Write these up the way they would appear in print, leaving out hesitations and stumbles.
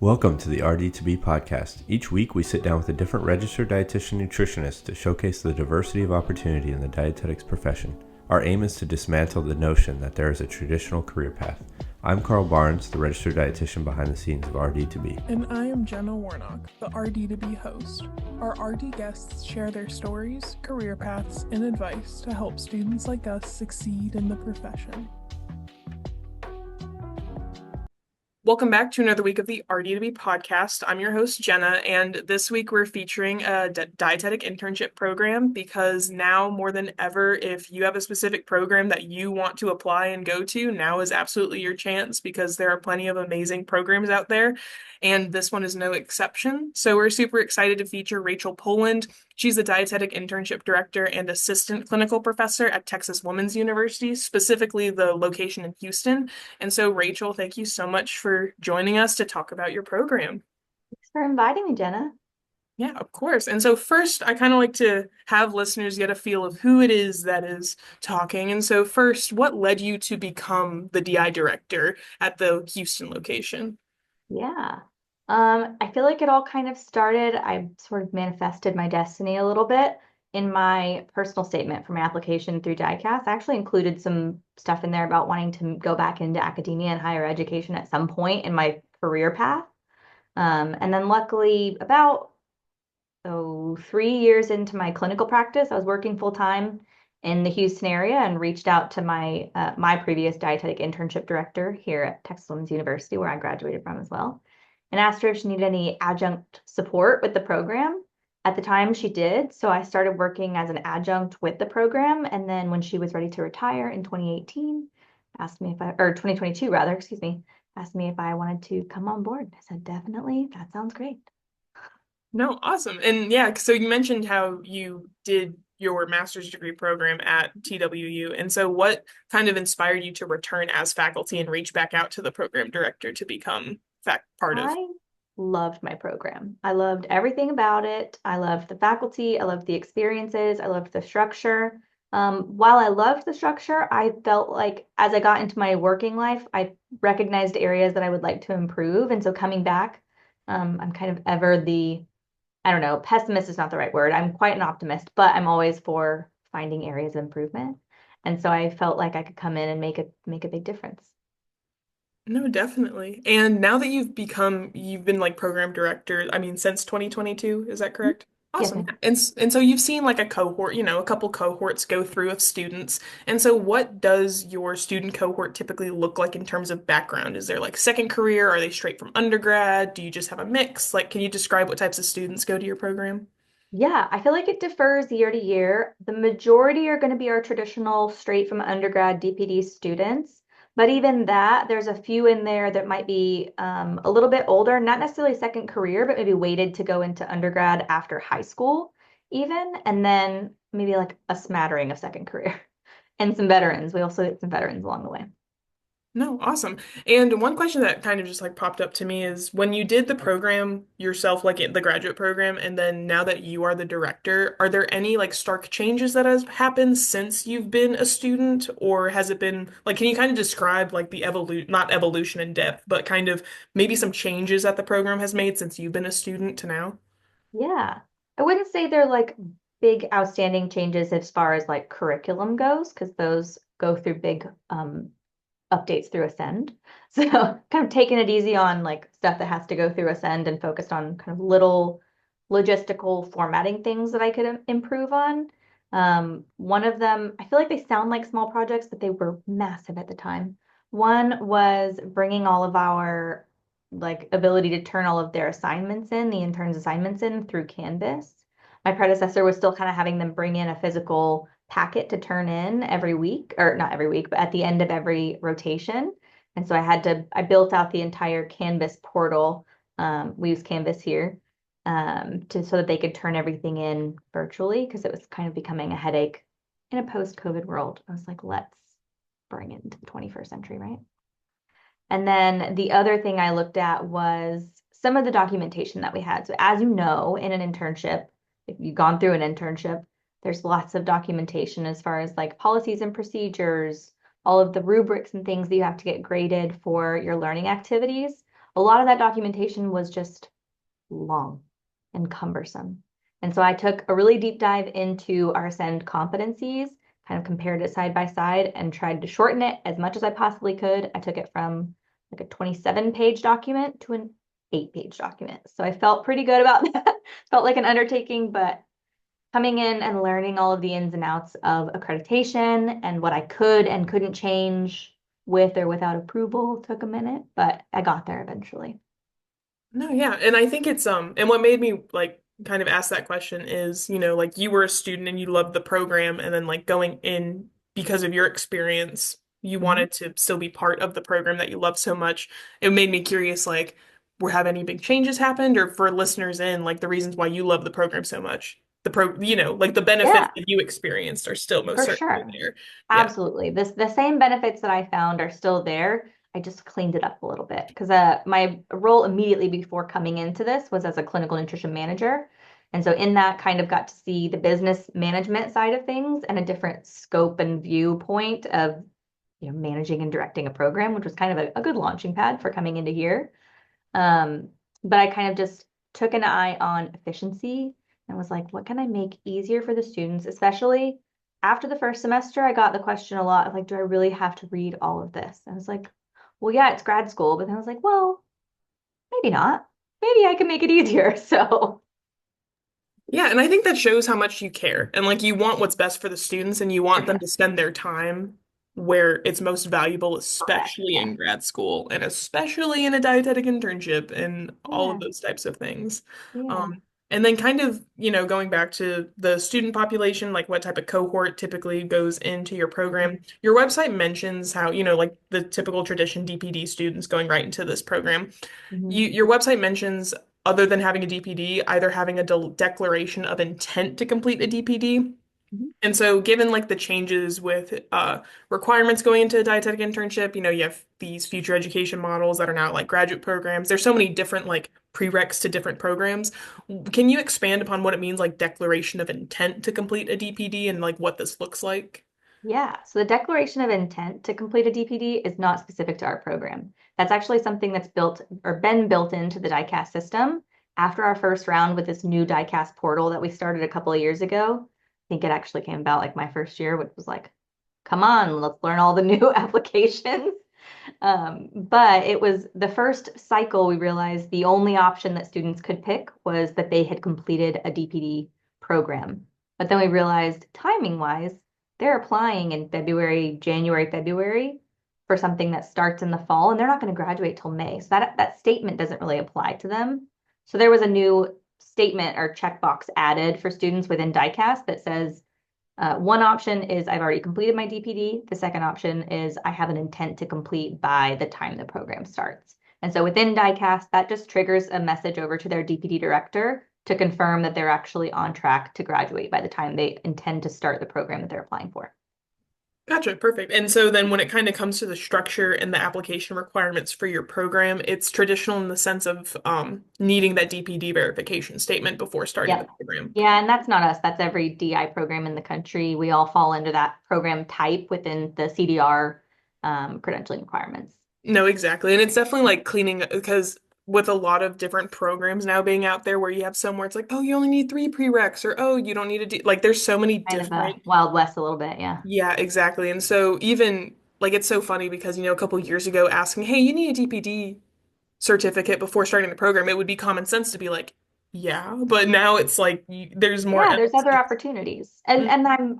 Welcome to the RD2BE podcast. Each week we sit down with a different registered dietitian nutritionist to showcase the diversity of opportunity in the dietetics profession. Our aim is to dismantle the notion that there is a traditional career path. I'm Carl Barnes, the registered dietitian behind the scenes of RD2BE. And I am Jenna Warnock, the RD2BE host. Our RD guests share their stories, career paths, and advice to help students like us succeed in the profession. Welcome back to another week of the RD2BE podcast. I'm your host, Jenna, and this week we're featuring a dietetic internship program because now more than ever, if you have a specific program that you want to apply and go to, now is absolutely your chance because there are plenty of amazing programs out there, and this one is no exception. So we're super excited to feature Rachel Poland. She's the Dietetic Internship Director and Assistant Clinical Professor at Texas Women's University, specifically the location in Houston. And so, Rachel, thank you so much for joining us to talk about your program. Thanks for inviting me, Jenna. Yeah, of course. And so first, I kind of like to have listeners get a feel of who it is that is talking. And so first, what led you to become the DI director at the Houston location? Yeah. I feel like it all kind of started, I sort of manifested my destiny a little bit in my personal statement for my application through DICAS. I actually included some stuff in there about wanting to go back into academia and higher education at some point in my career path. And then luckily about 3 years into my clinical practice, I was working full time in the Houston area and reached out to my my previous dietetic internship director here at Texas Women's University, where I graduated from as well, and asked her if she needed any adjunct support with the program. At the time, she did, so I started working as an adjunct with the program, and then when she was ready to retire in 2018, asked me if I, or 2022 rather, excuse me, asked me if I wanted to come on board. I said, definitely, that sounds great. No, awesome. And yeah, so you mentioned how you did your master's degree program at TWU. And so what kind of inspired you to return as faculty and reach back out to the program director to become part of? I loved my program. I loved everything about it. I loved the faculty. I loved the experiences. I loved the structure. While I loved the structure, I felt like as I got into my working life, I recognized areas that I would like to improve. And so coming back, I'm kind of ever I don't know, pessimist is not the right word. I'm quite an optimist, but I'm always for finding areas of improvement. And so I felt like I could come in and make a big difference. No, definitely. And now that you've been like program director, I mean, since 2022, is that correct? Yes, Awesome. ma'am. And so you've seen like a cohort, a couple cohorts go through of students. And so what does your student cohort typically look like in terms of background? Is there like second career? Are they straight from undergrad? Do you just have a mix? Like, can you describe what types of students go to your program? Yeah, I feel like it differs year to year. The majority are going to be our traditional straight from undergrad DPD students. But even that, there's a few in there that might be a little bit older, not necessarily second career, but maybe waited to go into undergrad after high school, even, and then maybe like a smattering of second career and some veterans. We also get some veterans along the way. No, awesome. And one question that kind of just like popped up to me is when you did the program yourself, like the graduate program, and then now that you are the director, are there any like stark changes that has happened since you've been a student? Or has it been like, can you kind of describe like the not evolution in depth, but kind of maybe some changes that the program has made since you've been a student to now? Yeah, I wouldn't say they're like big outstanding changes as far as like curriculum goes, because those go through big updates through Ascend. So kind of taking it easy on like stuff that has to go through Ascend and focused on kind of little logistical formatting things that I could improve on. One of them, I feel like they sound like small projects, but they were massive at the time. One was bringing all of our like ability to turn all of their assignments in, the interns' assignments in through Canvas. My predecessor was still kind of having them bring in a physical packet to turn in every week, or not every week, but at the end of every rotation. And so I built out the entire Canvas portal. We use Canvas here so that they could turn everything in virtually because it was kind of becoming a headache in a post-COVID world. I was like, let's bring it into the 21st century, right? And then the other thing I looked at was some of the documentation that we had. So as you know, in an internship, if you've gone through an internship, there's lots of documentation as far as like policies and procedures, all of the rubrics and things that you have to get graded for your learning activities. a lot of that documentation was just long and cumbersome. And so I took a really deep dive into our Ascend competencies, kind of compared it side by side and tried to shorten it as much as I possibly could. I took it from like a 27-page document to an 8-page document. So I felt pretty good about that. Felt like an undertaking, but coming in and learning all of the ins and outs of accreditation and what I could and couldn't change with or without approval took a minute, but I got there eventually. No, yeah. And I think it's and what made me like kind of ask that question is, like you were a student and you loved the program and then like going in because of your experience, you Mhm. wanted to still be part of the program that you love so much. It made me curious, like, have any big changes happened or for listeners in like the reasons why you love the program so much? Like the benefits Yeah, that you experienced are still most for certainly sure. there. Yeah. Absolutely. The same benefits that I found are still there. I just cleaned it up a little bit because my role immediately before coming into this was as a clinical nutrition manager. And so in that kind of got to see the business management side of things and a different scope and viewpoint of, managing and directing a program, which was kind of a good launching pad for coming into here. Um, but I kind of just took an eye on efficiency and was like, what can I make easier for the students, especially after the first semester, I got the question a lot of like, do I really have to read all of this? And I was like, well, yeah, it's grad school. But then I was like, well, maybe not. Maybe I can make it easier. So, Yeah, and I think that shows how much you care. And like you want what's best for the students and you for want them sure. to spend their time where it's most valuable, Correct. especially Yeah. in grad school and especially in a dietetic internship and all of Yeah. those types of things. Yeah. Um, and then kind of, going back to the student population, like what type of cohort typically goes into your program. Your website mentions how, like the typical tradition DPD students going right into this program. Mhm. Your website mentions, other than having a DPD, either having a declaration of intent to complete a DPD. Mhm. And so, given like the changes with requirements going into a dietetic internship, you have these future education models that are now like graduate programs. There's so many different like prereqs to different programs. Can you expand upon what it means, like declaration of intent to complete a DPD and like what this looks like? Yeah, so the declaration of intent to complete a DPD is not specific to our program. That's actually something that's built or been built into the diecast system after our first round with this new diecast portal that we started a couple of years ago. I think it actually came about like my first year, which was like, come on, let's learn all the new applications. But it was the first cycle we realized the only option that students could pick was that they had completed a DPD program. But then we realized timing wise, they're applying in February, January, February for something that starts in the fall, and they're not going to graduate till May. So that statement doesn't really apply to them. So there was a new statement or checkbox added for students within diecast that says one option is I've already completed my DPD. The second option is I have an intent to complete by the time the program starts. And so within diecast, that just triggers a message over to their DPD director to confirm that they're actually on track to graduate by the time they intend to start the program that they're applying for. Gotcha, perfect. And so then when it kind of comes to the structure and the application requirements for your program, it's traditional in the sense of needing that DPD verification statement before starting the Yep. program. Yeah, and that's not us. That's every DI program in the country. We all fall under that program type within the CDR credentialing requirements. No, exactly. And it's definitely like cleaning because with a lot of different programs now being out there where you have some where it's like, oh, you only need three prereqs or oh, you don't need a D like there's so many Kind of a different. Wild West a little bit, yeah. Yeah, exactly. And so even like it's so funny because a couple years ago asking, hey, you need a DPD certificate before starting the program, it would be common sense to be like, yeah, but now it's like there's more Yeah, there's other emphasis. opportunities. And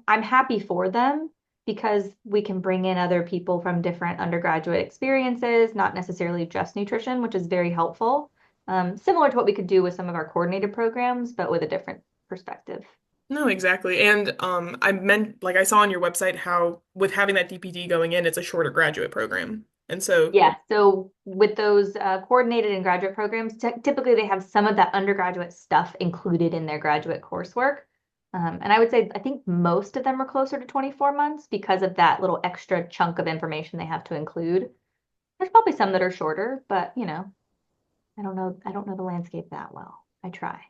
I'm happy for them because we can bring in other people from different undergraduate experiences, not necessarily just nutrition, which is very helpful. Similar to what we could do with some of our coordinated programs, but with a different perspective. No, exactly. And I meant like I saw on your website how with having that DPD going in, it's a shorter graduate program. And so Yeah, so with those coordinated and graduate programs, typically they have some of that undergraduate stuff included in their graduate coursework. And I would say I think most of them are closer to 24 months because of that little extra chunk of information they have to include. There's probably some that are shorter, but I don't know. I don't know the landscape that well. I try.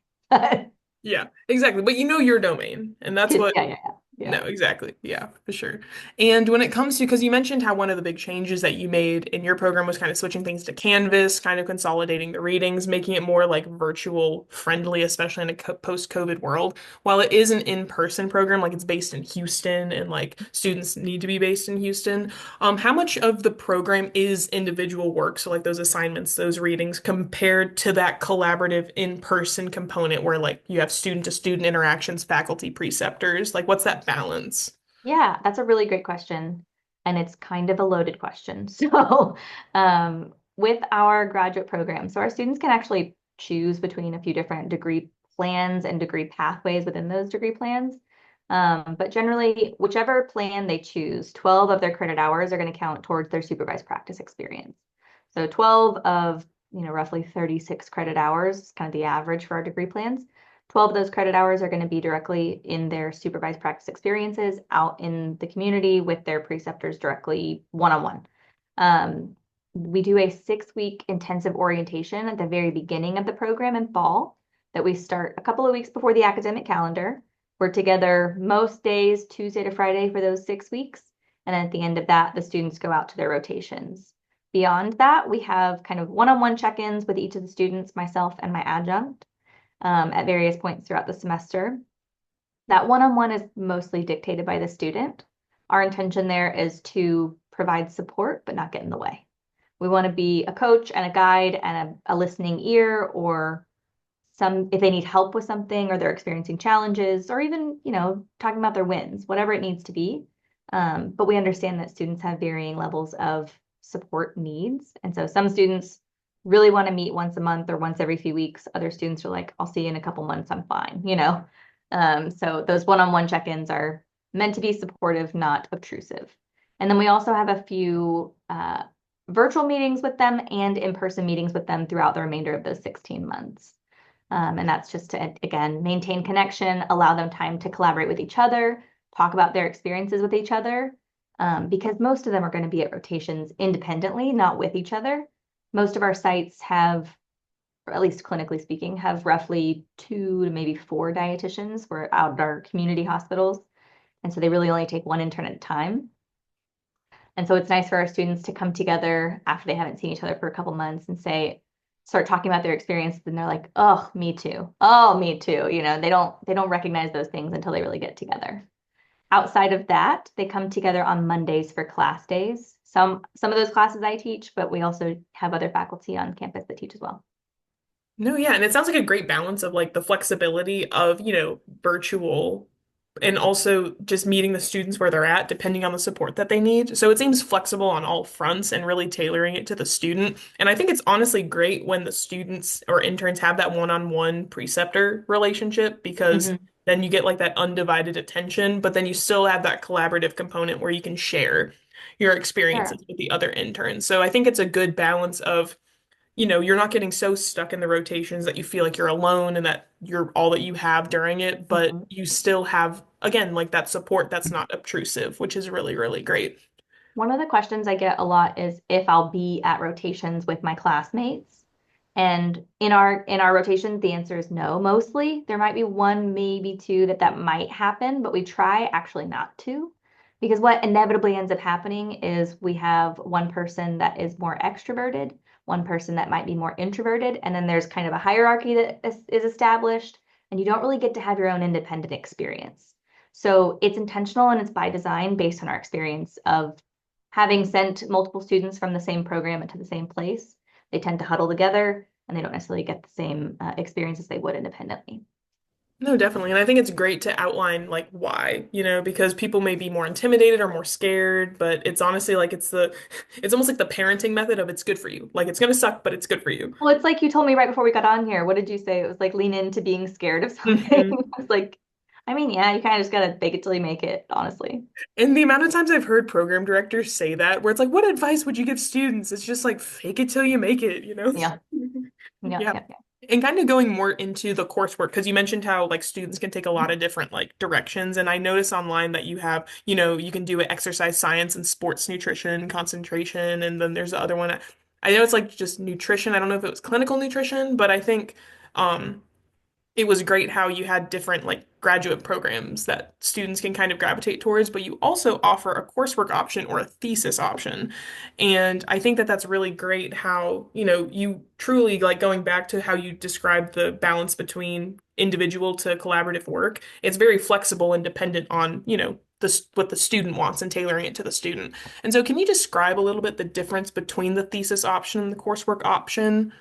yeah, exactly. But you know your domain, and that's Yeah, what yeah, yeah. No, Yeah. exactly. Yeah, for sure. And when it comes to, because you mentioned how one of the big changes that you made in your program was kind of switching things to Canvas, kind of consolidating the readings, making it more like virtual friendly, especially in a post-COVID world. While it is an in-person program, like it's based in Houston and like students need to be based in Houston, how much of the program is individual work? So like those assignments, those readings, compared to that collaborative in-person component where like you have student-to-student interactions, faculty, preceptors, like what's that balance? Yeah, that's a really great question. And it's kind of a loaded question. So, with our graduate program, so our students can actually choose between a few different degree plans and degree pathways within those degree plans. But generally, whichever plan they choose, 12 of their credit hours are going to count towards their supervised practice experience. So 12 of, roughly 36 credit hours is kind of the average for our degree plans. 12 of those credit hours are going to be directly in their supervised practice experiences out in the community with their preceptors directly one-on-one. We do a 6-week intensive orientation at the very beginning of the program in fall that we start a couple of weeks before the academic calendar. We're together most days, Tuesday to Friday for those 6 weeks. And then at the end of that, the students go out to their rotations. Beyond that, we have kind of one-on-one check-ins with each of the students, myself and my adjunct, at various points throughout the semester. That one-on-one is mostly dictated by the student. Our intention there is to provide support, but not get in the way. We want to be a coach and a guide and a listening ear, or if they need help with something or they're experiencing challenges, or even, talking about their wins, whatever it needs to be. But we understand that students have varying levels of support needs. And so some students really want to meet once a month or once every few weeks. Other students are like, I'll see you in a couple months, I'm fine. So those one-on-one check-ins are meant to be supportive, not obtrusive. And then we also have a few virtual meetings with them and in-person meetings with them throughout the remainder of those 16 months. And that's just to, again, maintain connection, allow them time to collaborate with each other, talk about their experiences with each other, because most of them are going to be at rotations independently, not with each other. Most of our sites have, or at least clinically speaking, have roughly 2 to maybe 4 dietitians. We're out at our community hospitals. And so they really only take one intern at a time. And so it's nice for our students to come together after they haven't seen each other for a couple months and start talking about their experiences, and they're like, oh, me too. Oh, me too. They don't recognize those things until they really get together. Outside of that, they come together on Mondays for class days. Some of those classes I teach, but we also have other faculty on campus that teach as well. No, yeah, and it sounds like a great balance of like the flexibility of, virtual and also just meeting the students where they're at, depending on the support that they need. So it seems flexible on all fronts and really tailoring it to the student. And I think it's honestly great when the students or interns have that one-on-one preceptor relationship because Mhm. then you get like that undivided attention, but then you still have that collaborative component where you can share your Sure. experiences with the other interns. So I think it's a good balance of you're not getting so stuck in the rotations that you feel like you're alone and that you're all that you have during it, but Mhm. you still have, again, like that support that's not obtrusive, which is really, really great. One of the questions I get a lot is if I'll be at rotations with my classmates. And in our rotations, the answer is no, mostly. There might be one, maybe two that might happen, but we try actually not to. Because what inevitably ends up happening is we have one person that is more extroverted, one person that might be more introverted, and then there's kind of a hierarchy that is established, and you don't really get to have your own independent experience. So it's intentional and it's by design based on our experience of having sent multiple students from the same program into the same place. They tend to huddle together and they don't necessarily get the same experience as they would independently. No, definitely. And I think it's great to outline like why, because people may be more intimidated or more scared, but it's honestly like it's almost like the parenting method of it's good for you. Like it's gonna suck, but it's good for you. Well, it's like you told me right before we got on here. What did you say? It was like lean into being scared of something. Mhm. I was like, I mean, yeah, you kind of just gotta fake it till you make it, honestly. And the amount of times I've heard program directors say that, where it's like, what advice would you give students? It's just like fake it till you make it? Yeah, yeah, Yeah. yeah, yeah. And kind of going more into the coursework, because you mentioned how like students can take a lot of different like directions. And I notice online that you have, you can do it exercise science and sports nutrition, concentration, and then there's the other one. I know it's like just nutrition. I don't know if it was clinical nutrition, but I think um it was great how you had different like graduate programs that students can kind of gravitate towards, but you also offer a coursework option or a thesis option. And I think that that's really great how, you truly like going back to how you described the balance between individual to collaborative work. It's very flexible and dependent on, what the student wants and tailoring it to the student. And so can you describe a little bit the difference between the thesis option and the coursework option?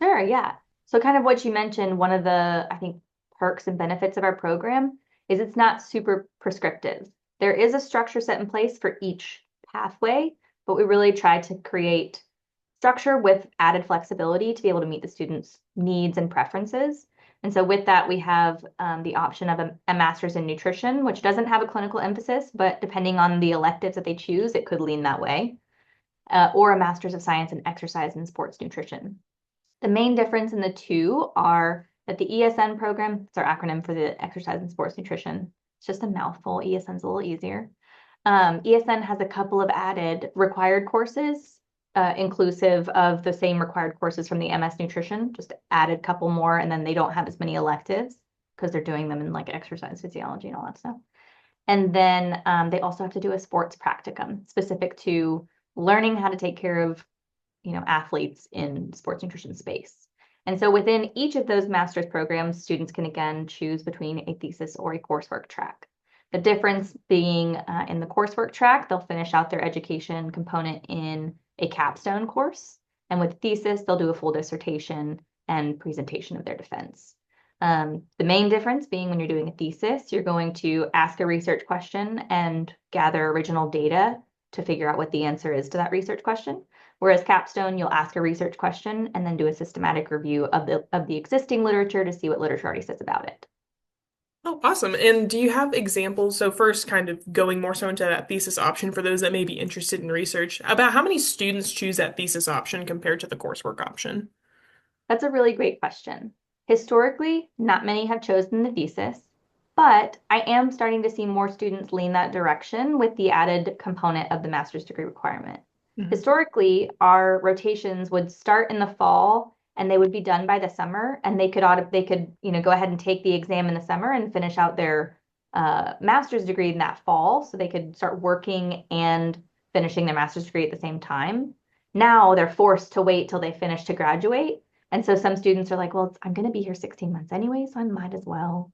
Sure, yeah. So kind of what you mentioned, one of the, I think, perks and benefits of our program is it's not super prescriptive. There is a structure set in place for each pathway, but we really try to create structure with added flexibility to be able to meet the students' needs and preferences. And so with that, we have the option of a master's in nutrition, which doesn't have a clinical emphasis, but depending on the electives that they choose, it could lean that way, or a master's of science in exercise and sports nutrition. The main difference in the two are that the ESN program, it's our acronym for the exercise and sports nutrition. It's just a mouthful. ESN's a little easier. ESN has a couple of added required courses, inclusive of the same required courses from the MS Nutrition, just added couple more, and then they don't have as many electives because they're doing them in like exercise physiology and all that stuff. And then they also have to do a sports practicum specific to learning how to take care of athletes in sports nutrition space. And so within each of those master's programs, students can again choose between a thesis or a coursework track. The difference being in the coursework track, they'll finish out their education component in a capstone course. And with thesis, they'll do a full dissertation and presentation of their defense. The main difference being when you're doing a thesis, you're going to ask a research question and gather original data to figure out what the answer is to that research question. Whereas capstone, you'll ask a research question and then do a systematic review of the existing literature to see what literature already says about it. Oh, awesome. And do you have examples? So first, kind of going more so into that thesis option for those that may be interested in research, about how many students choose that thesis option compared to the coursework option? That's a really great question. Historically, not many have chosen the thesis, but I am starting to see more students lean that direction with the added component of the master's degree requirement. Mhm. Historically, our rotations would start in the fall and they would be done by the summer, and they could go ahead and take the exam in the summer and finish out their master's degree in that fall, so they could start working and finishing their master's degree at the same time. Now they're forced to wait till they finish to graduate, and so some students are like, well, I'm going to be here 16 months anyway, so I might as well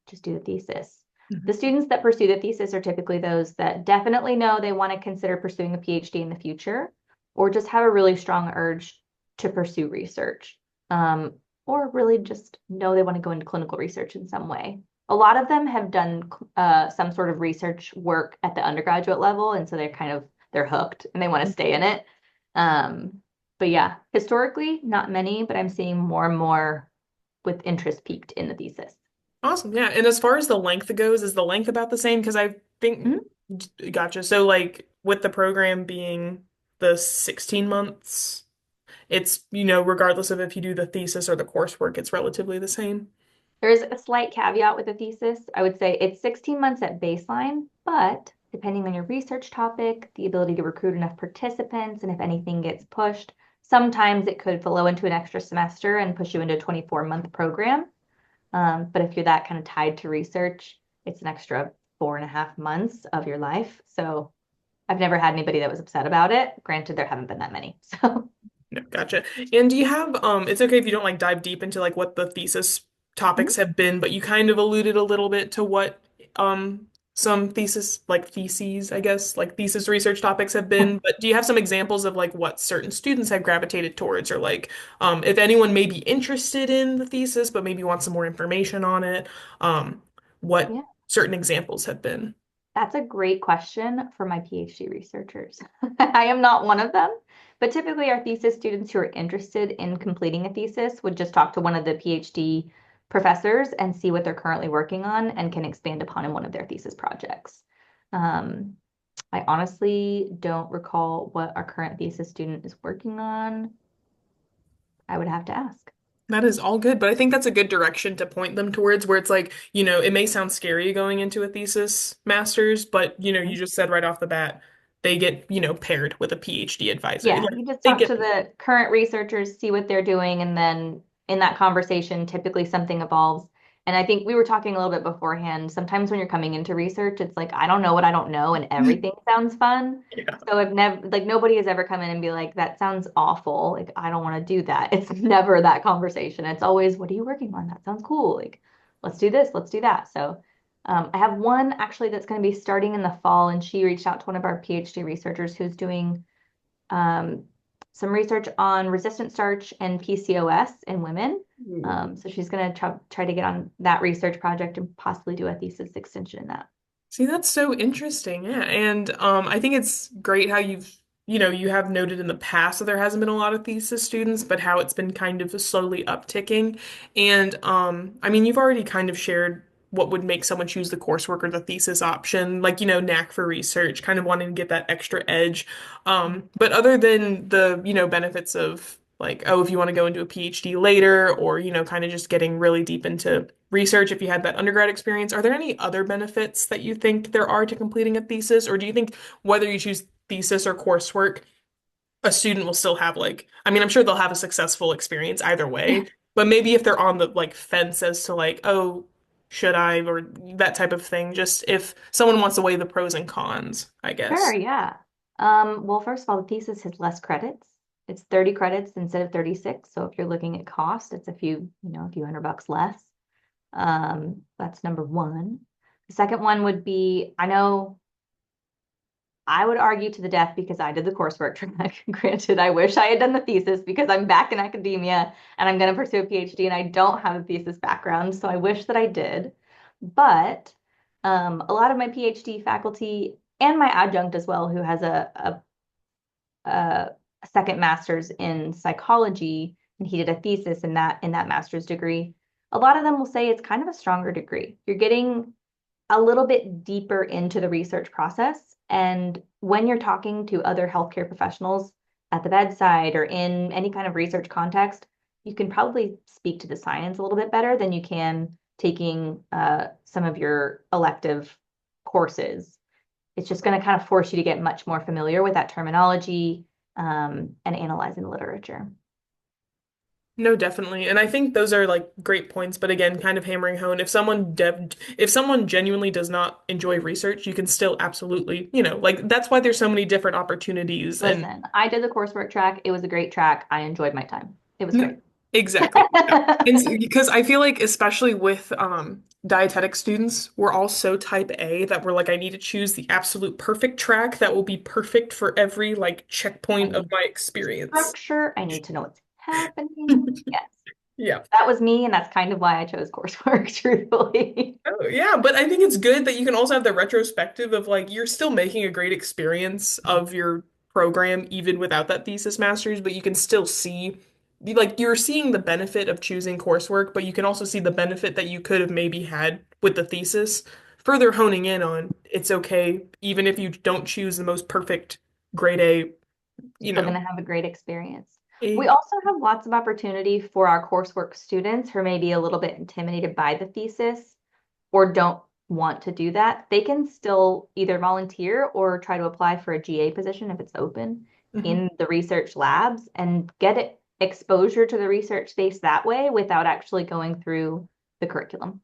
just do the thesis. The Mhm. students that pursue the thesis are typically those that definitely know they want to consider pursuing a PhD in the future, or just have a really strong urge to pursue research, or really just know they want to go into clinical research in some way. A lot of them have done some sort of research work at the undergraduate level, and so they're hooked and they want to stay in it. But yeah, historically, not many, but I'm seeing more and more with interest peaked in the thesis. Awesome. Yeah. And as far as the length goes, is the length about the same? Because I think, Mhm. gotcha. So, like, with the program being the 16 months, it's, regardless of if you do the thesis or the coursework, it's relatively the same. There is a slight caveat with a thesis. I would say it's 16 months at baseline, but depending on your research topic, the ability to recruit enough participants, and if anything gets pushed, sometimes it could flow into an extra semester and push you into a 24-month program. But if you're that kind of tied to research, it's an extra 4.5 months of your life. So I've never had anybody that was upset about it. Granted, there haven't been that many. So No, gotcha. And do you have, it's okay if you don't like dive deep into like what the thesis mhm. topics have been, but you kind of alluded a little bit to what some theses, I guess, like thesis research topics have been, but do you have some examples of like what certain students have gravitated towards, or like if anyone may be interested in the thesis but maybe want some more information on it, what Yeah. certain examples have been? That's a great question for my PhD researchers. I am not one of them, but typically our thesis students who are interested in completing a thesis would just talk to one of the PhD professors and see what they're currently working on and can expand upon in one of their thesis projects. Um, I honestly don't recall what our current thesis student is working on. I would have to ask. That is all good, but I think that's a good direction to point them towards where it's like, it may sound scary going into a thesis master's, but you just said right off the bat, they get, paired with a PhD advisor. Yeah, Like you just they talk get to the current researchers, see what they're doing, and then in that conversation, typically something evolves. And I think we were talking a little bit beforehand. Sometimes when you're coming into research, it's like, I don't know what I don't know, and everything sounds fun. Yeah. So I've never, like, nobody has ever come in and be like, that sounds awful. Like, I don't want to do that. It's never that conversation. It's always, what are you working on? That sounds cool. Like, let's do this, let's do that. So I have one actually that's going to be starting in the fall, and she reached out to one of our PhD researchers who's doing um, some research on resistant starch and PCOS in women. So she's going to try to get on that research project and possibly do a thesis extension in that. See, that's so interesting. Yeah. And I think it's great how you have noted in the past that there hasn't been a lot of thesis students, but how it's been kind of slowly upticking. And I mean, you've already kind of shared what would make someone choose the coursework or the thesis option, like, knack for research, kind of wanting to get that extra edge. But other than the, benefits of like, oh, if you want to go into a PhD later, or, kind of just getting really deep into research if you had that undergrad experience, are there any other benefits that you think there are to completing a thesis? Or do you think whether you choose thesis or coursework, a student will still have like, I mean, I'm sure they'll have a successful experience either way, but maybe if they're on the like fence as to like, oh, should I, or that type of thing, just if someone wants to weigh the pros and cons, I Sure, guess. yeah. Well, first of all, the thesis has less credits. It's 30 credits instead of 36. So if you're looking at cost, it's a few $100 less. That's number one. The second one would be, I know I would argue to the death because I did the coursework track. Granted, I wish I had done the thesis because I'm back in academia and I'm going to pursue a PhD and I don't have a thesis background. So I wish that I did. But a lot of my PhD faculty and my adjunct as well, who has a second master's in psychology, and he did a thesis in that master's degree. A lot of them will say it's kind of a stronger degree. You're getting a little bit deeper into the research process. And when you're talking to other healthcare professionals at the bedside or in any kind of research context, you can probably speak to the science a little bit better than you can taking some of your elective courses. It's just going to kind of force you to get much more familiar with that terminology and analyzing the literature. No, definitely. And I think those are like great points, but again, kind of hammering home. If someone genuinely does not enjoy research, you can still absolutely, like that's why there's so many different opportunities and Listen, I did the coursework track. It was a great track. I enjoyed my time. It was no, great. exactly. Yeah. Because I feel like especially with dietetic students, we're all so type A that we're like, I need to choose the absolute perfect track that will be perfect for every like I checkpoint of need my experience. structure. I need to know what's happening. Yes, Yeah. that was me, and that's kind of why I chose coursework, truthfully. Oh, yeah, but I think it's good that you can also have the retrospective of like you're still making a great experience of your program even without that thesis master's, but you can still see like you're seeing the benefit of choosing coursework, but you can also see the benefit that you could have maybe had with the thesis. Further honing in on it's okay even if you don't choose the most perfect grade A, you Still know. going to have a great experience. We A, also have lots of opportunity for our coursework students who are maybe a little bit intimidated by the thesis or don't want to do that. They can still either volunteer or try to apply for a GA position if it's open mhm. in the research labs and get it exposure to the research space that way without actually going through the curriculum.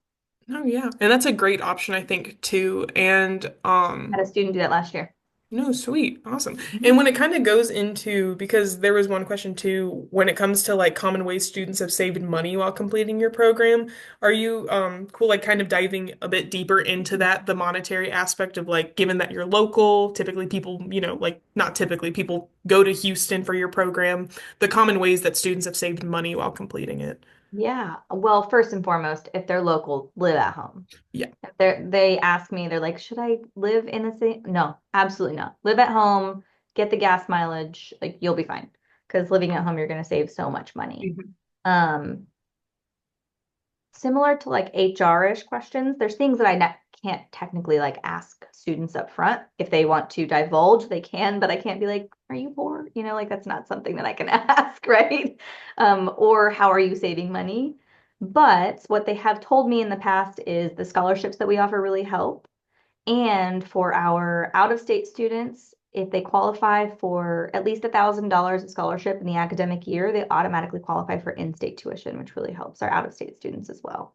Oh yeah. And that's a great option I think too. And Had a student do that last year. no, sweet. Awesome. And Mhm. when it kind of goes into, because there was one question too, when it comes to like common ways students have saved money while completing your program, are you cool like kind of diving a bit deeper into that, the monetary aspect of like given that you're local, typically people, like not typically people go to Houston for your program, the common ways that students have saved money while completing it. Yeah. Well, first and foremost, if they're local, live at home. Yeah. If they ask me, they're like, should I live in the city? No, absolutely not. Live at home, get the gas mileage, like you'll be fine. Because living at home, you're going to save so much money. Mhm. Um, Similar to like HR-ish questions, there's things that I can't technically like ask students up front. If they want to divulge, they can, but I can't be like, are you bored? Like that's not something that I can ask, right? Or how are you saving money? But what they have told me in the past is the scholarships that we offer really help. And for our out-of-state students, if they qualify for at least $1,000 of scholarship in the academic year, they automatically qualify for in-state tuition, which really helps our out-of-state students as well.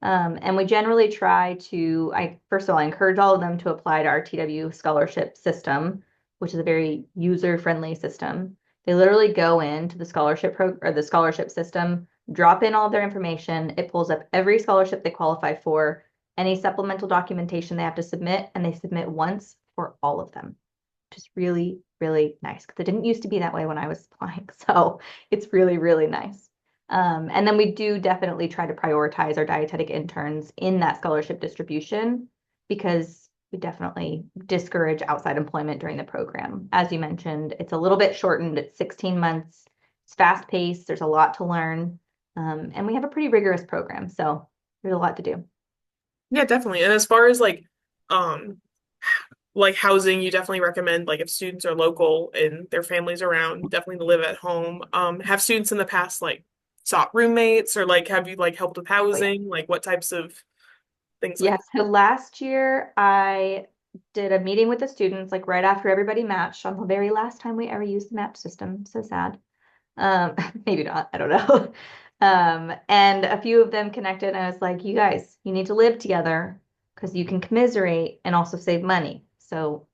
And we generally try to, first of all, I encourage all of them to apply to our TWU scholarship system, which is a very user-friendly system. They literally go into the the scholarship system, drop in all of their information. It pulls up every scholarship they qualify for, any supplemental documentation they have to submit, and they submit once for all of them. Just really, really nice, because it didn't used to be that way when I was applying. So it's really, really nice. And then we do definitely try to prioritize our dietetic interns in that scholarship distribution, because we definitely discourage outside employment during the program. As you mentioned, it's a little bit shortened. It's 16 months. It's fast paced. There's a lot to learn. And we have a pretty rigorous program. So there's a lot to do. Yeah, definitely. And as far as like housing, you definitely recommend, like, if students are local and their families around, definitely to live at home. Have students in the past like sought roommates, or like have you like helped with Oh, yeah. housing? Like what types of things like Yeah, so last year I did a meeting with the students, like right after everybody matched, on the very last time we ever used the match system. So sad. Maybe not, I don't know. And a few of them connected, and I was like, you guys, you need to live together because you can commiserate and also save money. So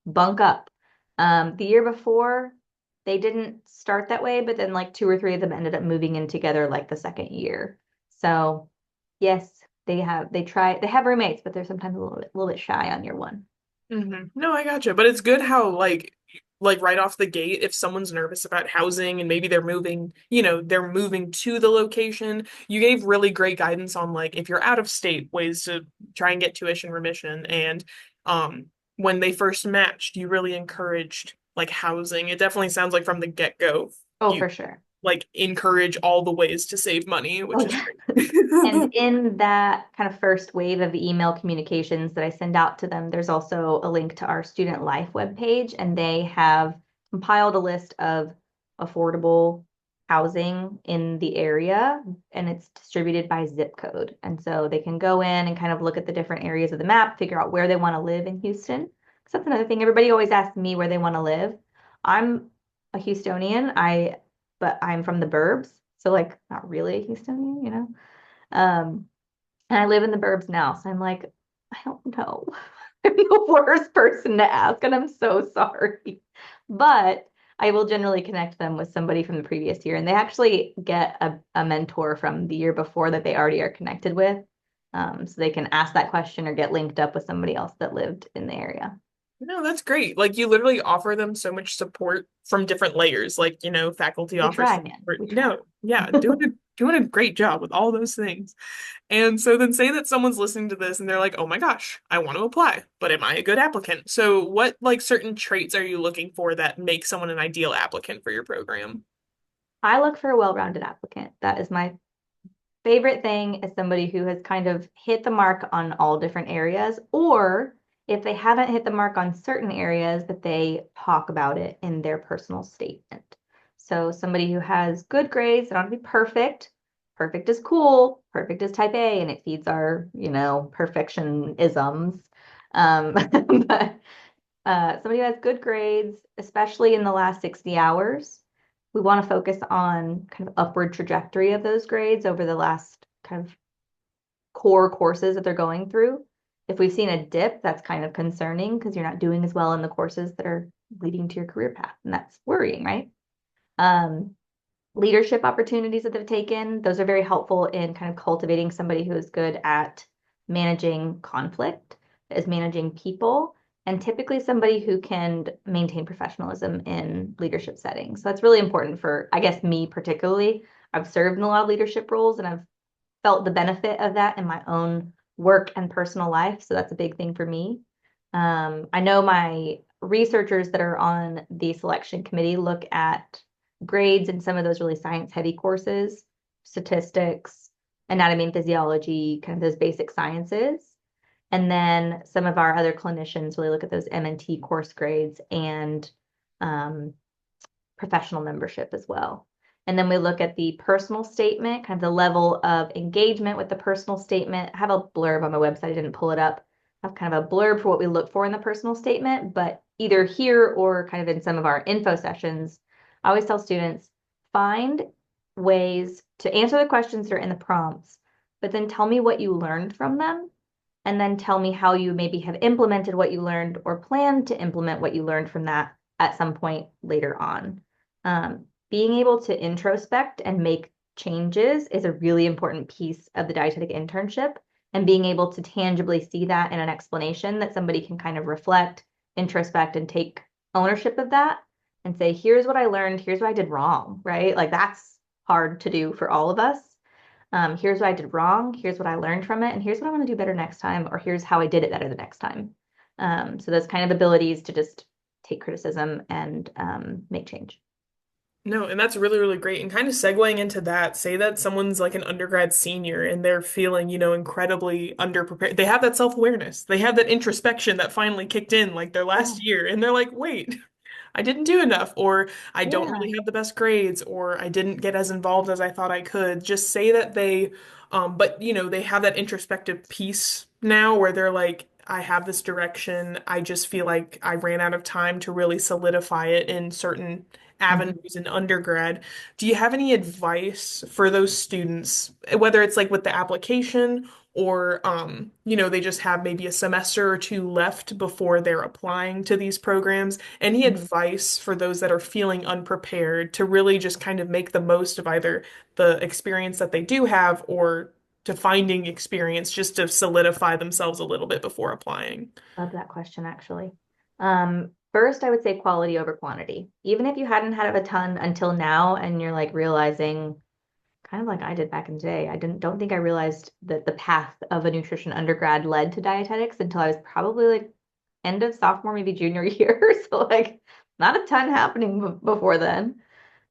bunk up. The year before, they didn't start that way, but then like 2 or 3 of them ended up moving in together like the second year. So yes, they have roommates, but they're sometimes a little bit shy on year one. No, I gotcha. But it's good how like right off the gate, if someone's nervous about housing and maybe they're moving, they're moving to the location, you gave really great guidance on, like, if you're out of state, ways to try and get tuition remission. And when they first matched, you really encouraged like housing. It definitely sounds like from the get-go, Oh, you for sure. like encourage all the ways to save money, Oh, which is yeah. great. And in that kind of first wave of email communications that I send out to them, there's also a link to our Student Life webpage, and they have compiled a list of affordable housing in the area, and it's distributed by zip code. And so they can go in and kind of look at the different areas of the map, figure out where they want to live in Houston. Because that's another thing. Everybody always asks me where they want to live. I'm a Houstonian, but I'm from the burbs. So like not really a Houstonian, you know? Um, and I live in the burbs now. So I'm like, I don't know. I'm the worst person to ask, and I'm so sorry. But I will generally connect them with somebody from the previous year, and they actually get a mentor from the year before that they already are connected with. So they can ask that question or get linked up with somebody else that lived in the area. No, that's great. Like, you literally offer them so much support from different layers, like, faculty We offers try, man. support. We try. No, yeah, doing a great job with all those things. And so then say that someone's listening to this and they're like, "Oh my gosh, I want to apply, but am I a good applicant?" So what like certain traits are you looking for that make someone an ideal applicant for your program? I look for a well-rounded applicant. That is my favorite thing, is somebody who has kind of hit the mark on all different areas, or if they haven't hit the mark on certain areas, that they talk about it in their personal statement. So somebody who has good grades, they don't have to be perfect. Perfect is cool. Perfect is type A, and it feeds our, perfectionisms. But somebody who has good grades, especially in the last 60 hours, we want to focus on kind of upward trajectory of those grades over the last kind of core courses that they're going through. If we've seen a dip, that's kind of concerning, because you're not doing as well in the courses that are leading to your career path, and that's worrying, right? Leadership opportunities that they've taken, those are very helpful in kind of cultivating somebody who is good at managing conflict, is managing people, and typically somebody who can maintain professionalism in leadership settings. So that's really important for, I guess, me particularly. I've served in a lot of leadership roles, and I've felt the benefit of that in my own work and personal life. So that's a big thing for me. I know my researchers that are on the selection committee look at grades in some of those really science heavy courses, statistics, anatomy and physiology, kind of those basic sciences. And then some of our other clinicians really look at those M&T course grades and professional membership as well. And then we look at the personal statement, kind of the level of engagement with the personal statement. I have a blurb on my website. I didn't pull it up. I have kind of a blurb for what we look for in the personal statement, but either here or kind of in some of our info sessions, I always tell students, find ways to answer the questions that are in the prompts, but then tell me what you learned from them, and then tell me how you maybe have implemented what you learned or plan to implement what you learned from that at some point later on. Being able to introspect and make changes is a really important piece of the dietetic internship, and being able to tangibly see that in an explanation that somebody can kind of reflect, introspect, and take ownership of that and say, here's what I learned, here's what I did wrong, right? Like that's hard to do for all of us. Here's what I did wrong, here's what I learned from it, and here's what I want to do better next time, or here's how I did it better the next time. So those kind of abilities to just take criticism and make change. No, and that's really, really great. And kind of segueing into that, say that someone's like an undergrad senior and they're feeling, incredibly underprepared. They have that self-awareness. They have that introspection that finally kicked in like their Yeah. last year. And they're like, wait, I didn't do enough, or I don't Yeah. really have the best grades, or I didn't get as involved as I thought I could. Just say that but they have that introspective piece now where they're like, I have this direction. I just feel like I ran out of time to really solidify it in certain Mhm. avenues in undergrad. Do you have any advice for those students, whether it's like with the application or they just have maybe a semester or two left before they're applying to these programs? Any Mhm. advice for those that are feeling unprepared to really just kind of make the most of either the experience that they do have or to finding experience just to solidify themselves a little bit before applying? Love that question, actually. First, I would say quality over quantity. Even if you hadn't had a ton until now, and you're like realizing, kind of like I did back in the day, don't think I realized that the path of a nutrition undergrad led to dietetics until I was probably like end of sophomore, maybe junior year. So like not a ton happening before then.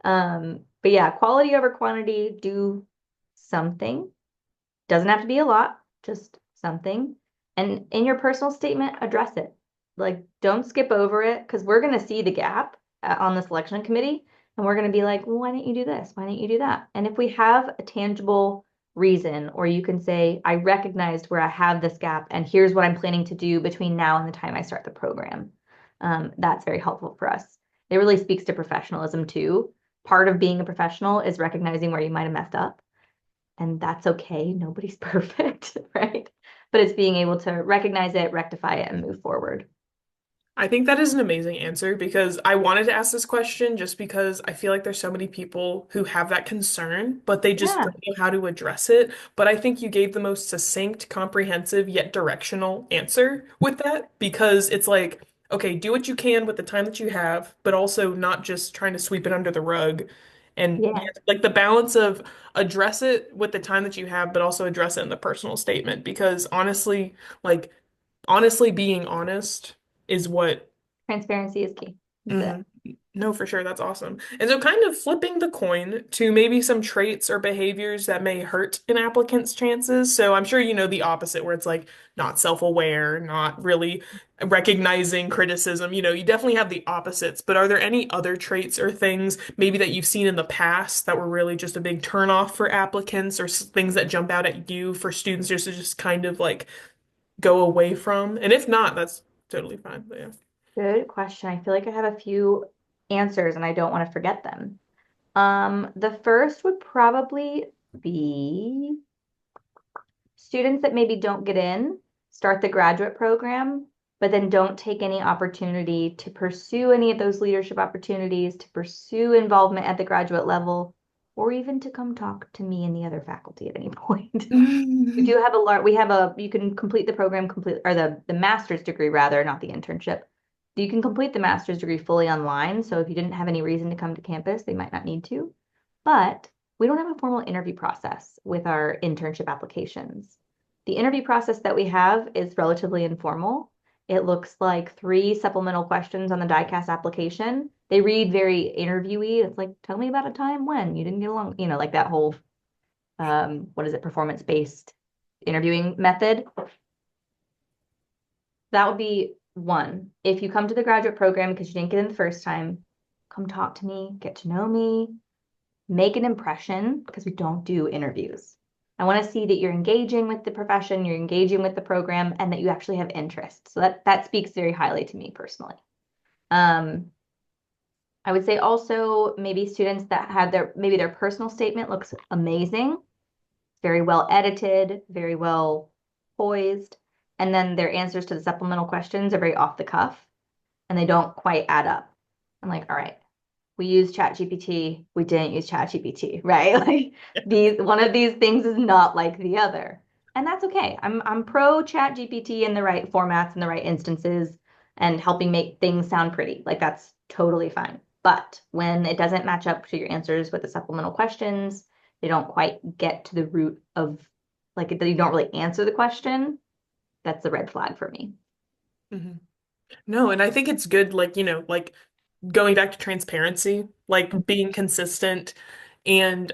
But yeah, quality over quantity, do something. Doesn't have to be a lot, just something. And in your personal statement, address it. Like, don't skip over it because we're going to see the gap on the selection committee. And we're going to be like, well, why didn't you do this? Why didn't you do that? And if we have a tangible reason, or you can say, I recognized where I have this gap, and here's what I'm planning to do between now and the time I start the program. That's very helpful for us. It really speaks to professionalism too. Part of being a professional is recognizing where you might have messed up, and that's okay. Nobody's perfect, right? But it's being able to recognize it, rectify it, and move forward. I think that is an amazing answer because I wanted to ask this question just because I feel like there's so many people who have that concern, but they just Yeah. don't know how to address it. But I think you gave the most succinct, comprehensive, yet directional answer with that because it's like, okay, do what you can with the time that you have, but also not just trying to sweep it under the rug. And yeah, Yeah. like the balance of address it with the time that you have, but also address it in the personal statement because like honestly being honest is what. Transparency is key. That's it. Mhm. No, for sure. That's awesome. And so, kind of flipping the coin to maybe some traits or behaviors that may hurt an applicant's chances. So, I'm sure you know the opposite, where it's like not self-aware, not really recognizing criticism. You definitely have the opposites. But are there any other traits or things maybe that you've seen in the past that were really just a big turnoff for applicants, or things that jump out at you for students just kind of like go away from? And if not, that's totally fine. But yeah. Good question. I feel like I have a few answers and I don't want to forget them. The first would probably be students that maybe don't get in, start the graduate program, but then don't take any opportunity to pursue any of those leadership opportunities, to pursue involvement at the graduate level, or even to come talk to me and the other faculty at any point. We do have you can complete the program or the master's degree rather, not the internship. You can complete the master's degree fully online. So if you didn't have any reason to come to campus, they might not need to. But we don't have a formal interview process with our internship applications. The interview process that we have is relatively informal. It looks like 3 supplemental questions on the DICAS application. They read very interviewee. It's like, tell me about a time when you didn't get along, like that whole, what is it, performance-based interviewing method. That would be one. If you come to the graduate program because you didn't get in the first time, come talk to me, get to know me, make an impression because we don't do interviews. I want to see that you're engaging with the profession, you're engaging with the program, and that you actually have interest. So that speaks very highly to me personally. Um, I would say also maybe students that had maybe their personal statement looks amazing, very well edited, very well poised, and then their answers to the supplemental questions are very off the cuff and they don't quite add up. I'm like, all right, we use ChatGPT, we didn't use ChatGPT, right? Like one of these things is not like the other. And that's okay. I'm pro ChatGPT in the right formats and the right instances and helping make things sound pretty. Like that's totally fine. But when it doesn't match up to your answers with the supplemental questions, they don't quite get to the root of like you don't really answer the question, that's a red flag for me. Mhm. No, and I think it's good, like, like going back to transparency, like being consistent and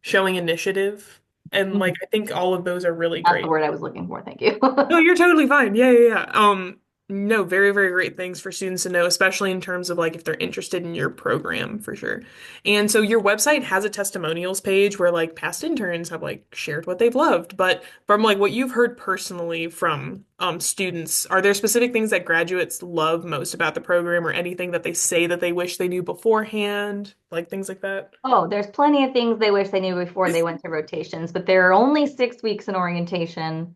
showing initiative. And like Mhm. I think all of those are really That's the great. word I was looking for. Thank you. No, you're totally fine. Yeah, yeah, yeah. No, very, very great things for students to know, especially in terms of like if they're interested in your program for sure. And so your website has a testimonials page where like past interns have like shared what they've loved. But from like what you've heard personally from students, are there specific things that graduates love most about the program or anything that they say that they wish they knew beforehand? Like things like that? Oh, there's plenty of things they wish they knew before they went to rotations, but there are only 6 weeks in orientation.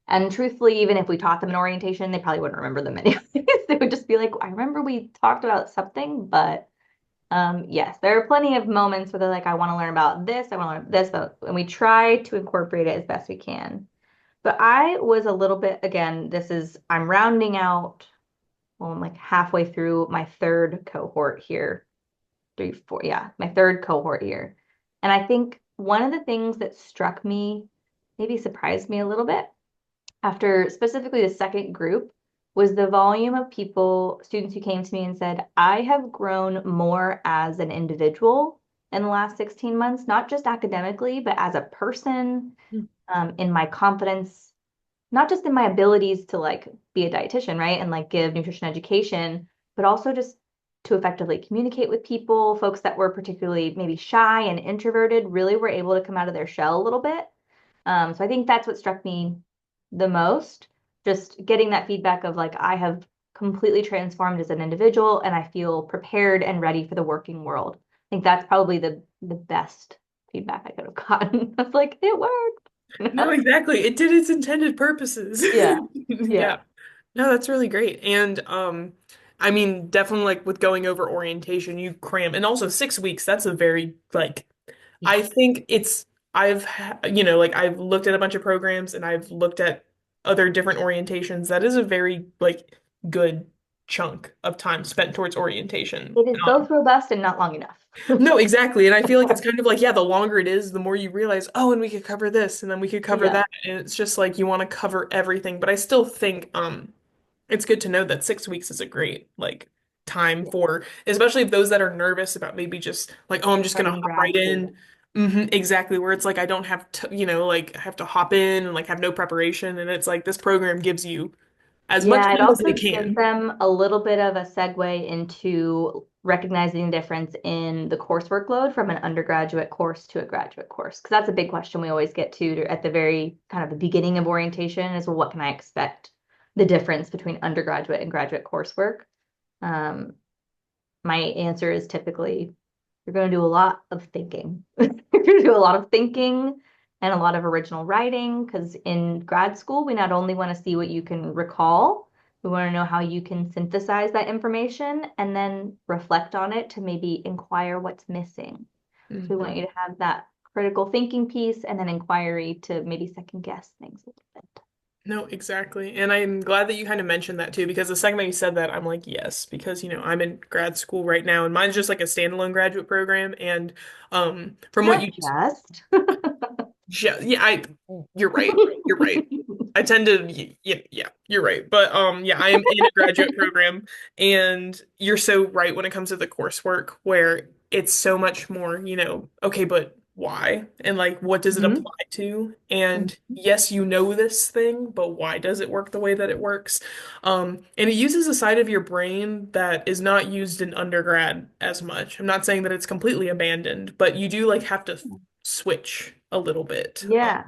And truthfully, even if we taught them in orientation, they probably wouldn't remember them anyways. They would just be like, I remember we talked about something, but yes, there are plenty of moments where they're like, I want to learn about this, I want to learn this, and we try to incorporate it as best we can. But I was a little bit, again, I'm rounding out, well, I'm like halfway through my third cohort here. Three, four, yeah, my third cohort here. And I think one of the things that struck me, maybe surprised me a little bit after specifically the second group was the volume of students who came to me and said, I have grown more as an individual in the last 16 months, not just academically, but as a person, in my confidence, not just in my abilities to like be a dietitian, right? And like give nutrition education, but also just to effectively communicate with people, folks that were particularly maybe shy and introverted really were able to come out of their shell a little bit. So I think that's what struck me the most, just getting that feedback of like, I have completely transformed as an individual and I feel prepared and ready for the working world. I think that's probably the best feedback I could have gotten. I was like, it worked. No, exactly. It did its intended purposes. Yeah. Yeah. Yeah. No, that's really great. And I mean, definitely like with going over orientation, you cram and also 6 weeks, that's a very like Yeah. I think it's like I've looked at a bunch of programs and I've looked at other different orientations. That is a very like good chunk of time spent towards orientation. It is both robust and not long enough. No, exactly. And I feel like it's kind of like, yeah, the longer it is, the more you realize, oh, and we could cover this and then we could cover Yeah. that. And it's just like you want to cover everything. But I still think it's good to know that 6 weeks is a great like time for, especially if those that are nervous about maybe just like, oh, I'm just gonna Starting hop right grad in. school. Exactly, where it's like I don't have to, like I have to hop in and like have no preparation. And it's like this program gives you as much Yeah, it time as also it gives can. them a little bit of a segue into recognizing the difference in the course workload from an undergraduate course to a graduate course. Because that's a big question we always get to at the very kind of the beginning of orientation is, well, what can I expect? The difference between undergraduate and graduate coursework. Um, my answer is typically you're going to do a lot of thinking. You're going to do a lot of thinking and a lot of original writing because in grad school, we not only want to see what you can recall, we want to know how you can synthesize that information and then reflect on it to maybe inquire what's missing. So we want Mhm. you to have that critical thinking piece and then inquiry to maybe second guess things a little bit. No, exactly. And I'm glad that you kind of mentioned that too, because the second that you said that, I'm like, yes, because I'm in grad school right now and mine's just like a standalone graduate program. And from what Not you just just. yeah, you're right. You're right. I tend to yeah, yeah, you're right. But yeah, I am in a graduate program and you're so right when it comes to the coursework where it's so much more, okay, but why? And like what does it Mhm. apply to? And yes, you know this thing, but why does it work the way that it works? And it uses a side of your brain that is not used in undergrad as much. I'm not saying that it's completely abandoned, but you do like have to switch a little bit. Yeah.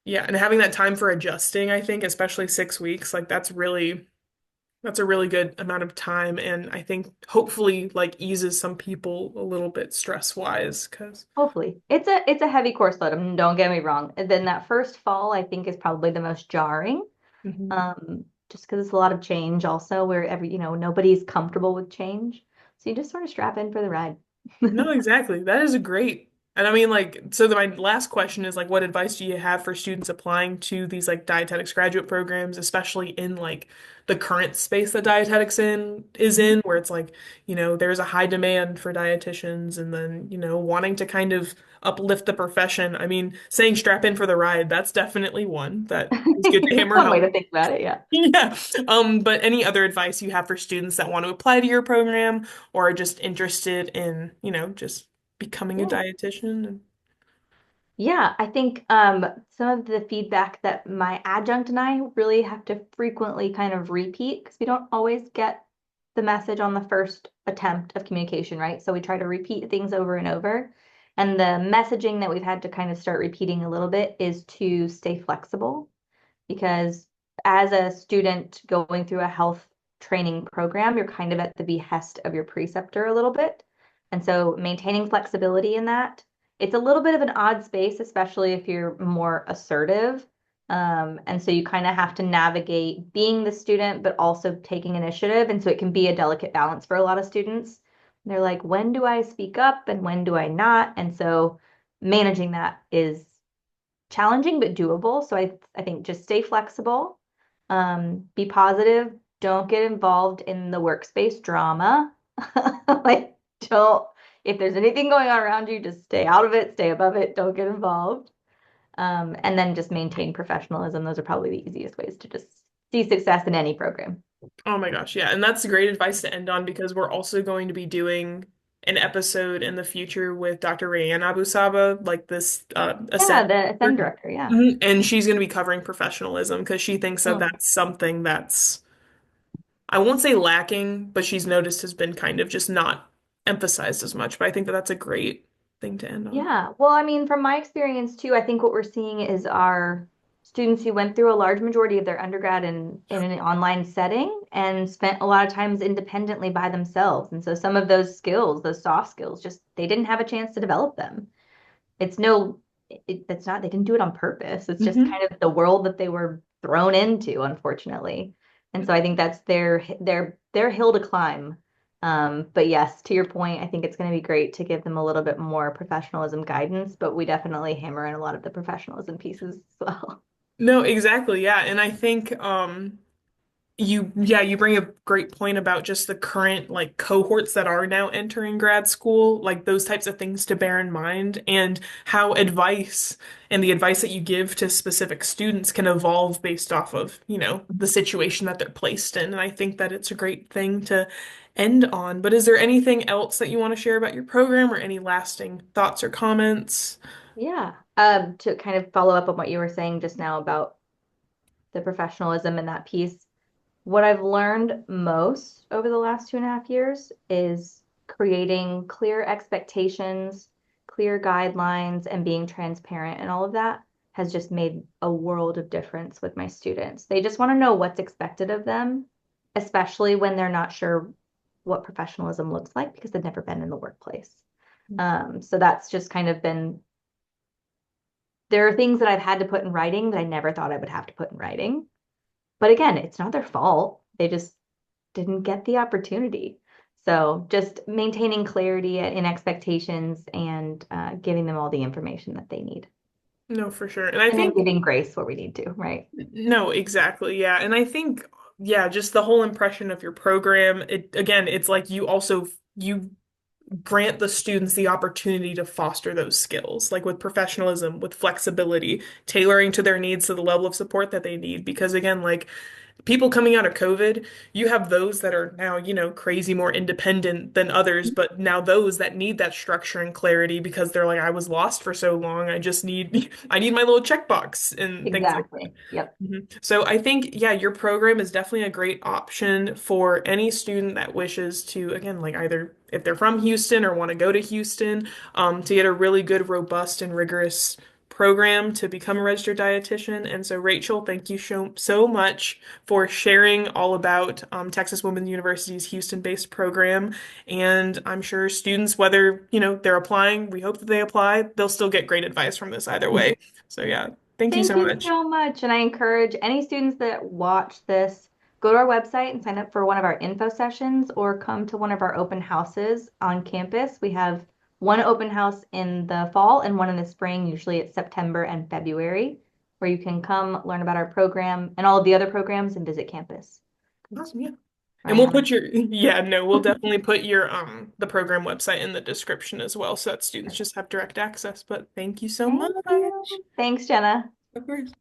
Yeah, and having that time for adjusting, I think, especially 6 weeks, like that's really That's a really good amount of time, and I think hopefully like eases some people a little bit stress wise, because Hopefully. It's a heavy course load. I mean, don't get me wrong. And then that first fall, I think, is probably the most jarring. Just because it's a lot of change also where nobody's comfortable with change. So you just sort of strap in for the ride. No, exactly. That is a great. And I mean, like, so my last question is like, what advice do you have for students applying to these like dietetics graduate programs, especially in like the current space that dietetics in is Mhm. in, where it's like, there's a high demand for dietitians, and then, wanting to kind of uplift the profession. I mean, saying strap in for the ride, that's definitely one that is good to hammer One way home. to think about it, yeah. Yeah. But any other advice you have for students that want to apply to your program or are just interested in, just becoming a Yeah. dietitian? Yeah, I think some of the feedback that my adjunct and I really have to frequently kind of repeat because we don't always get the message on the first attempt of communication, right? So we try to repeat things over and over. And the messaging that we've had to kind of start repeating a little bit is to stay flexible because as a student going through a health training program, you're kind of at the behest of your preceptor a little bit. And so maintaining flexibility in that, it's a little bit of an odd space, especially if you're more assertive. And so you kind of have to navigate being the student, but also taking initiative. And so it can be a delicate balance for a lot of students. They're like, when do I speak up and when do I not? And so managing that is challenging but doable. So I think just stay flexible, be positive, don't get involved in the workspace drama. Like don't if there's anything going on around you, just stay out of it, stay above it, don't get involved. And then just maintain professionalism. Those are probably the easiest ways to just see success in any program. Oh my gosh, yeah. And that's great advice to end on because we're also going to be doing an episode in the future with Dr. Rayanne Abusaba, like this Yeah, Ascend. the FM director, yeah. Mhm. And she's going to be covering professionalism because she thinks that Mm. that's something that's, I won't say lacking, but she's noticed has been kind of just not emphasized as much. But I think that that's a great thing to end on. Yeah, well, I mean, from my experience too, I think what we're seeing is our students who went through a large majority of their undergrad in an online setting and spent a lot of times independently by themselves. And so some of those skills, those soft skills, just they didn't have a chance to develop them. It's no, that's not, they didn't do it on purpose. It's just Mhm. kind of the world that they were thrown into, unfortunately. And so I think that's their hill to climb. But yes, to your point, I think it's going to be great to give them a little bit more professionalism guidance, but we definitely hammer in a lot of the professionalism pieces as well. No, exactly. Yeah. And I think you bring a great point about just the current like cohorts that are now entering grad school, like those types of things to bear in mind, and how advice and the advice that you give to specific students can evolve based off of, the situation that they're placed in. And I think that it's a great thing to end on. But is there anything else that you want to share about your program or any lasting thoughts or comments? Yeah. To kind of follow up on what you were saying just now about the professionalism in that piece, what I've learned most over the last 2.5 years is creating clear expectations, clear guidelines, and being transparent. And all of that has just made a world of difference with my students. They just want to know what's expected of them, especially when they're not sure what professionalism looks like because they've never been in the workplace. So that's just kind of been, there are things that I've had to put in writing that I never thought I would have to put in writing. But again, it's not their fault. They just didn't get the opportunity. So just maintaining clarity in expectations and giving them all the information that they need. No, for sure. And I And then think giving grace where we need to, right? no, exactly. Yeah. And I think, yeah, just the whole impression of your program, it's like you grant the students the opportunity to foster those skills, like with professionalism, with flexibility, tailoring to their needs to the level of support that they need. Because again, like people coming out of COVID, you have those that are now, crazy more independent than others, but now those that need that structure and clarity because they're like, I was lost for so long. I just need, I need my little checkbox and things like that. Exactly. Yep. So I think, yeah, your program is definitely a great option for any student that wishes to, again, like either if they're from Houston or want to go to Houston, to get a really good, robust, and rigorous program to become a registered dietitian. And so, Rachel, thank you so much for sharing all about Texas Women's University's Houston-based program. And I'm sure students, whether, they're applying, we hope that they apply, they'll still get great advice from this either way. So yeah, thank you Thank so you much. so much. And I encourage any students that watch this, go to our website and sign up for one of our info sessions or come to one of our open houses on campus. We have one open house in the fall and one in the spring. Usually it's September and February, where you can come learn about our program and all of the other programs and visit campus. Awesome, yeah. I And we'll have- put we'll definitely put your the program website in the description as well so that students just have direct access. But thank you so Thank much. you. Thanks, Jenna. Of course.